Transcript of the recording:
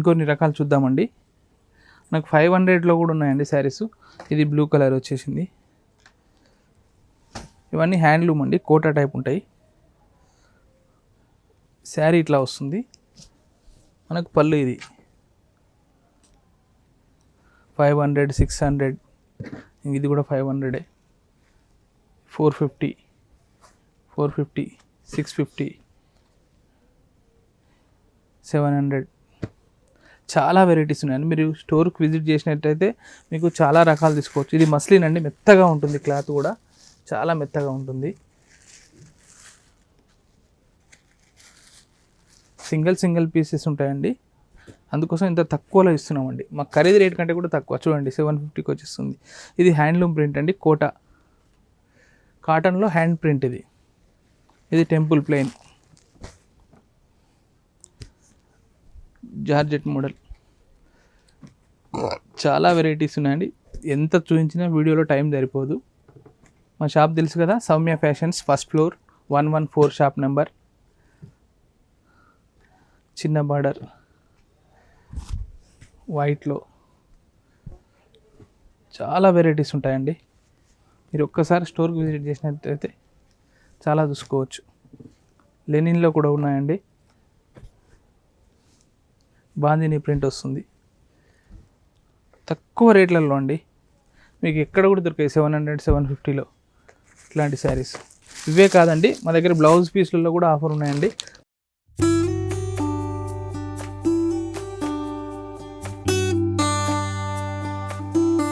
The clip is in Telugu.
ఇంకొన్ని రకాలు చూద్దామండి. నాకు 500లో కూడా ఉన్నాయండి శారీస్. ఇది బ్లూ కలర్ వచ్చేసింది. ఇవన్నీ హ్యాండ్లూమ్ అండి, కోటా టైప్ ఉంటాయి. శారీ ఇట్లా వస్తుంది మనకు. పళ్ళు ఇది 500, 600, ఇది కూడా 500, 450, 650, 700. చాలా వెరైటీస్ ఉన్నాయండి. మీరు స్టోర్కి విజిట్ చేసినట్టయితే మీకు చాలా రకాలు తీసుకోవచ్చు. ఇది మస్లిన్ అండి, మెత్తగా ఉంటుంది, క్లాత్ కూడా చాలా మెత్తగా ఉంటుంది. సింగిల్ పీసెస్ ఉంటాయండి, అందుకోసం ఇంత తక్కువలో ఇస్తున్నామండి. మా ఖరీదు రేట్ కంటే కూడా తక్కువ. చూడండి 750కి వచ్చేస్తుంది. ఇది హ్యాండ్లూమ్ ప్రింట్ అండి, కోటా కాటన్లో హ్యాండ్ ప్రింట్. ఇది టెంపుల్ ప్లెయిన్ జార్జెట్ మోడల్. చాలా వెరైటీస్ ఉన్నాయండి. ఎంత చూపించినా వీడియోలో టైం సరిపోదు. మా షాప్ తెలుసు కదా, Soumya fashions, first floor, 114 shop number. చిన్న బార్డర్ వైట్లో చాలా వెరైటీస్ ఉంటాయండి. మీరు ఒక్కసారి స్టోర్కి విజిట్ చేసినట్టయితే చాలా చూసుకోవచ్చు. లెనిన్లో కూడా ఉన్నాయండి. బాందిని ప్రింట్ వస్తుంది, తక్కువ రేట్లలో అండి. మీకు ఎక్కడ కూడా దొరికాయి 700, 750లో ఇట్లాంటి శారీస్. ఇవే కాదండి, మా దగ్గర బ్లౌజ్ పీస్లలో కూడా ఆఫర్ ఉన్నాయండి.